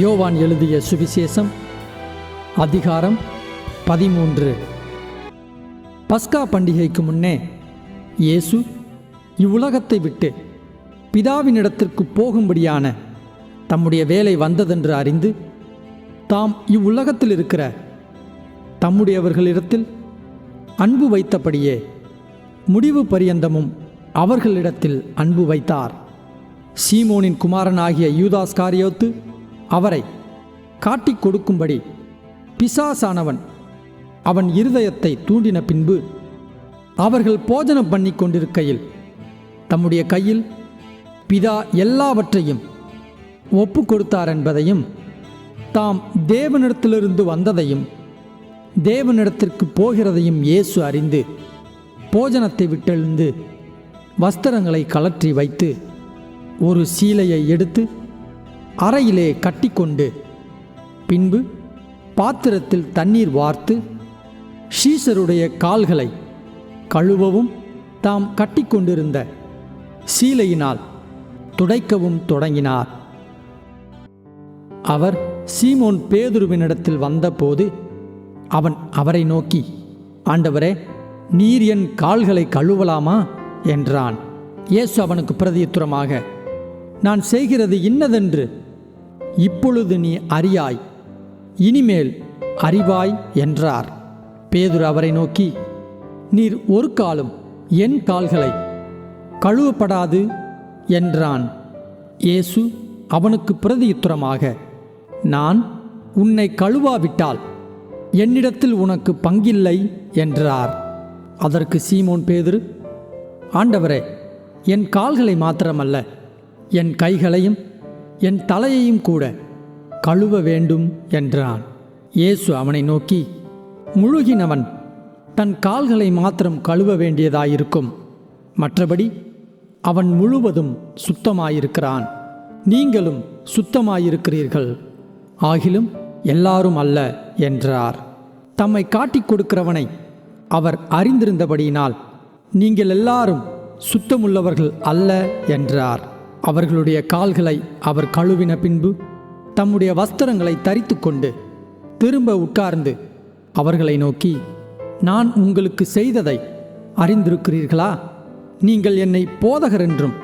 யோவான் எழுதிய சுவிசேஷம் அதிகாரம் 13. பஸ்கா பண்டிகைக்கு முன்னே இயேசு இவ்வுலகத்தை விட்டு பிதாவினிடத்திற்கு போகும்படியான தம்முடைய வேலை வந்ததென்று அறிந்து தாம் இவ்வுலகத்தில் இருக்கிற தம்முடையவர்களிடத்தில் அன்பு வைத்தபடியே முடிவு பரியந்தமும் அவர்களிடத்தில் அன்பு வைத்தார். சீமோனின் குமாரனாகிய யூதாஸ்காரியோத்து அவரை காட்டிக் கொடுக்கும்படி பிசாசானவன் அவன் இருதயத்தை தூண்டின பின்பு அவர்கள் போஜனம் பண்ணி கொண்டிருக்கையில் தம்முடைய கையில் பிதா எல்லாவற்றையும் ஒப்பு கொடுத்தார் என்பதையும் தாம் தேவனிடத்திலிருந்து வந்ததையும் தேவனிடத்திற்கு போகிறதையும் இயேசு அறிந்து போஜனத்தை விட்டெழுந்து வஸ்திரங்களை கழற்றி வைத்து ஒரு சீலையை எடுத்து அறையிலே கட்டிக்கொண்டு பின்பு பாத்திரத்தில் தண்ணீர் வார்த்து சீசருடைய கால்களை கழுவவும் தாம் கட்டிக்கொண்டிருந்த சீலையினால் துடைக்கவும் தொடங்கினார். அவர் சீமோன் பேதுருவினிடத்தில் வந்தபோது அவன் அவரை நோக்கி, ஆண்டவரே, நீர் என் கால்களை கழுவலாமா என்றான். இயேசு அவனுக்கு பிரதியுத்தரமாக, நான் செய்கிறது இன்னதென்று இப்பொழுது நீ அறியாய், இனிமேல் அறிவாய் என்றார். பேதுரு அவரை நோக்கி, நீர் ஒரு காலும் என் கால்களை கழுவப்படாது என்றான். இயேசு அவனுக்கு பிரதியுத்தரமாக, நான் உன்னை கழுவாவிட்டால் என்னிடத்தில் உனக்கு பங்கில்லை என்றார். அதற்கு சீமோன் பேதுரு, ஆண்டவரே, என் கால்களை மாத்திரமல்ல, என் கைகளையும் என் தலையையும் கூட கழுவ வேண்டும் என்றான். இயேசு அவனை நோக்கி, முழுகினவன் தன் கால்களை மாத்திரம் கழுவ வேண்டியதாயிருக்கும், மற்றபடி அவன் முழுவதும் சுத்தமாயிருக்கிறான். நீங்களும் சுத்தமாயிருக்கிறீர்கள், ஆகிலும் எல்லாரும் அல்ல என்றார். தம்மை காட்டிக் கொடுக்கிறவனை அவர் அறிந்திருந்தபடியினால் நீங்கள் எல்லாரும் சுத்தமுள்ளவர்கள் அல்ல என்றார். அவர்களுடைய கால்களை அவர் கழுவின பின்பு தம்முடைய வஸ்திரங்களை தரித்து கொண்டு திரும்ப உட்கார்ந்து அவர்களை நோக்கி, நான் உங்களுக்கு செய்ததை அறிந்திருக்கிறீர்களா? நீங்கள் என்னை போதகர் என்றும்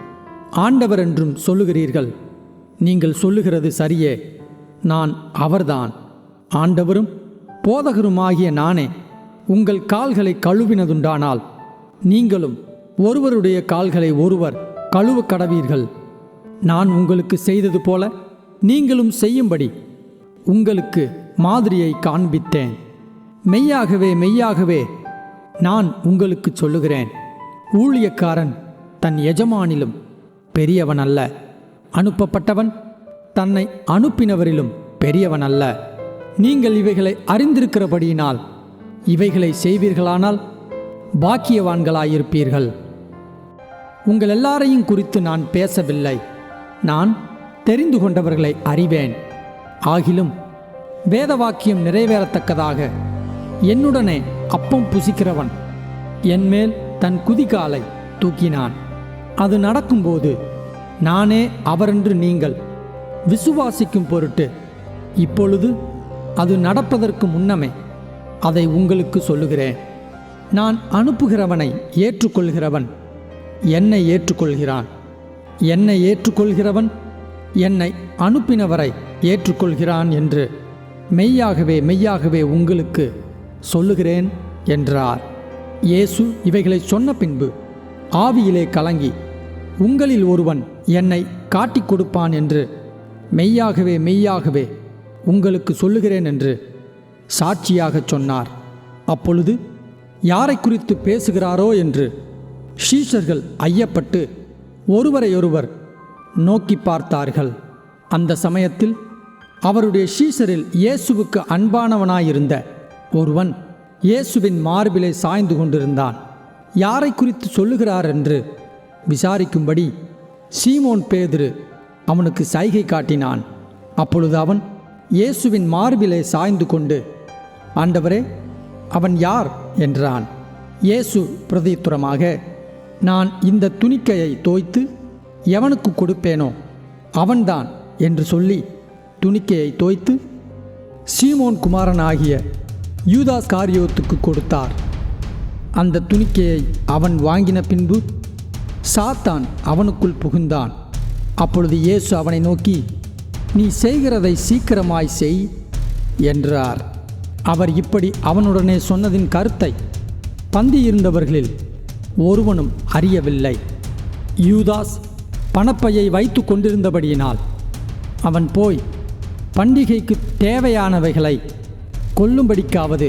ஆண்டவர் என்றும் சொல்லுகிறீர்கள். நீங்கள் சொல்லுகிறது சரியே. நான் அவர்தான், ஆண்டவரும் போதகருமாகிய நானே. உங்கள் கால்களை கழுவினதுண்டானால் நீங்களும் ஒருவருடைய கால்களை ஒருவர் கழுவ கடவீர்கள். நான் உங்களுக்கு செய்தது போல நீங்களும் செய்யும்படி உங்களுக்கு மாதிரியை காண்பித்தேன். மெய்யாகவே மெய்யாகவே நான் உங்களுக்கு சொல்லுகிறேன், ஊழியக்காரன் தன் எஜமானிலும் பெரியவன் அல்ல, அனுப்பப்பட்டவன் தன்னை அனுப்பினவரிலும் பெரியவன் அல்ல. நீங்கள் இவைகளை அறிந்திருக்கிறபடியினால் இவைகளை செய்வீர்களானால் பாக்கியவான்களாயிருப்பீர்கள். உங்கள் எல்லாரையும் குறித்து நான் பேசவில்லை, நான் தெரிந்து கொண்டவர்களை அறிவேன். ஆகிலும் வேதவாக்கியம் நிறைவேறத்தக்கதாக என்னுடனே அப்பம் புசிக்கிறவன் என்மேல் தன் குதிகாலை தூக்கினான். அது நடக்கும்போது நானே அவரென்று நீங்கள் விசுவாசிக்கும் பொருட்டு இப்பொழுது அது நடப்பதற்கு முன்னமே அதை உங்களுக்கு சொல்லுகிறேன். நான் அனுப்புகிறவனை ஏற்றுக்கொள்கிறவன் என்னை ஏற்றுக்கொள்கிறான், என்னை ஏற்றுக்கொள்கிறவன் என்னை அனுப்பினவரை ஏற்றுக்கொள்கிறான் என்று மெய்யாகவே மெய்யாகவே உங்களுக்கு சொல்லுகிறேன் என்றார். இயேசு இவைகளை சொன்ன பின்பு ஆவியிலே கலங்கி, உங்களில் ஒருவன் என்னை காட்டிக் கொடுப்பான் என்று மெய்யாகவே மெய்யாகவே உங்களுக்கு சொல்லுகிறேன் என்று சாட்சியாகச் சொன்னார். அப்பொழுது யாரை குறித்து பேசுகிறாரோ என்று சீஷர்கள் ஐயப்பட்டு ஒருவரையொருவர் நோக்கி பார்த்தார்கள். அந்த சமயத்தில் அவருடைய சீஷரில் இயேசுவுக்கு அன்பானவனாயிருந்த ஒருவன் இயேசுவின் மார்பிலே சாய்ந்து கொண்டிருந்தான். யாரை குறித்து சொல்லுகிறார் என்று விசாரிக்கும்படி சீமோன் பேதுரு அவனுக்கு சைகை காட்டினான். அப்பொழுது அவன் இயேசுவின் மார்பிலே சாய்ந்து கொண்டு, ஆண்டவரே, அவன் யார் என்றான். இயேசு பிரதியுத்தரமாக, நான் இந்த துணிக்கையை தோய்த்து எவனுக்கு கொடுப்பேனோ அவன்தான் என்று சொல்லி துணிக்கையை தோய்த்து சீமோன் குமாரன் ஆகிய யூதாஸ் காரியோத்துக்கு கொடுத்தார். அந்த துணிக்கையை அவன் வாங்கின பின்பு சாத்தான் அவனுக்குள் புகுந்தான். அப்பொழுது இயேசு அவனை நோக்கி, நீ செய்கிறதை சீக்கிரமாய் செய் என்றார். அவர் இப்படி அவனுடனே சொன்னதின் கருத்தை பந்தியிருந்தவர்களில் ஒருவனும் அறியவில்லை. யூதாஸ் பணப்பையை வைத்து கொண்டிருந்தபடியினால் அவன் போய் பண்டிகைக்கு தேவையானவைகளை கொல்லும்படிக்காவது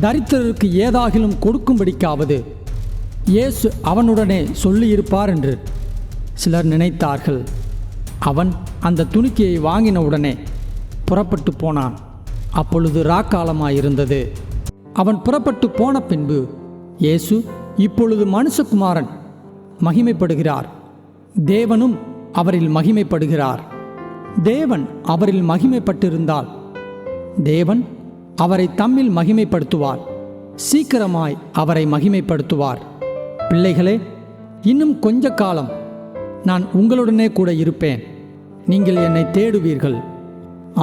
தரித்திரருக்கு ஏதாகிலும் கொடுக்கும்படிக்காவது இயேசு அவனுடனே சொல்லியிருப்பார் என்று சிலர் நினைத்தார்கள். அவன் அந்த துணிக்கையை வாங்கினவுடனே புறப்பட்டு போனான். அப்பொழுது ராக்காலமாயிருந்தது. அவன் புறப்பட்டு போன பின்பு இயேசு, இப்பொழுது மனுஷகுமாரன் மகிமைப்படுகிறார், தேவனும் அவரில் மகிமைப்படுகிறார். தேவன் அவரில் மகிமைப்பட்டிருந்தால் தேவன் அவரை தம்மில் மகிமைப்படுத்துவார், சீக்கிரமாய் அவரை மகிமைப்படுத்துவார். பிள்ளைகளே, இன்னும் கொஞ்ச காலம் நான் உங்களுடனே கூட இருப்பேன். நீங்கள் என்னை தேடுவீர்கள்.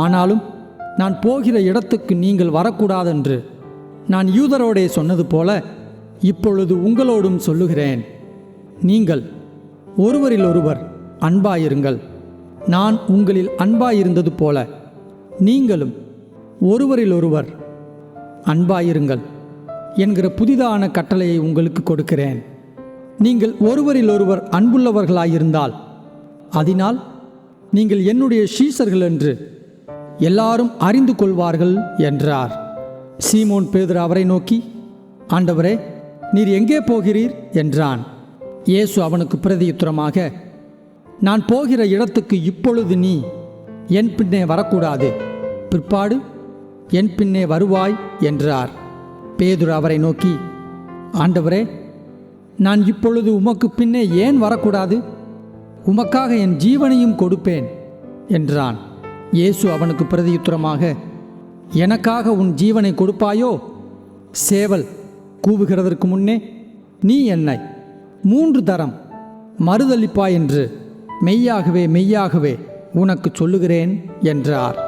ஆனாலும் நான் போகிற இடத்துக்கு நீங்கள் வரக்கூடாதென்று நான் யூதரோடே சொன்னது போல இப்பொழுது உங்களோடும் சொல்லுகிறேன். நீங்கள் ஒருவரில் ஒருவர் அன்பாயிருங்கள். நான் உங்களில் அன்பாயிருந்தது போல நீங்களும் ஒருவரில் ஒருவர் அன்பாயிருங்கள் என்கிற புதிதான கட்டளையை உங்களுக்கு கொடுக்கிறேன். நீங்கள் ஒருவரில் ஒருவர் அன்புள்ளவர்களாயிருந்தால் அதனால் நீங்கள் என்னுடைய சீஷர்கள் என்று எல்லாரும் அறிந்து கொள்வார்கள் என்றார். சீமோன் பேதுரு அவரை நோக்கி, ஆண்டவரே, நீர் எங்கே போகிறீர் என்றான். இயேசு அவனுக்கு பிரதியுத்தரமாக, நான் போகிற இடத்துக்கு இப்பொழுது நீ என் பின்னே வரக்கூடாது, பிற்பாடு என் பின்னே வருவாய் என்றார். பேதுரு அவரை நோக்கி, ஆண்டவரே, நான் இப்பொழுது உமக்கு பின்னே ஏன் வரக்கூடாது? உமக்காக என் ஜீவனையும் கொடுப்பேன் என்றான். இயேசு அவனுக்கு பிரதியுத்தரமாக, எனக்காக உன் ஜீவனை கொடுப்பாயோ? சேவல் கூவுகிறதற்கு முன்னே நீ என்னை 3 தரம் மறுதலிப்பாய் என்று மெய்யாகவே மெய்யாகவே உனக்கு சொல்லுகிறேன் என்றார்.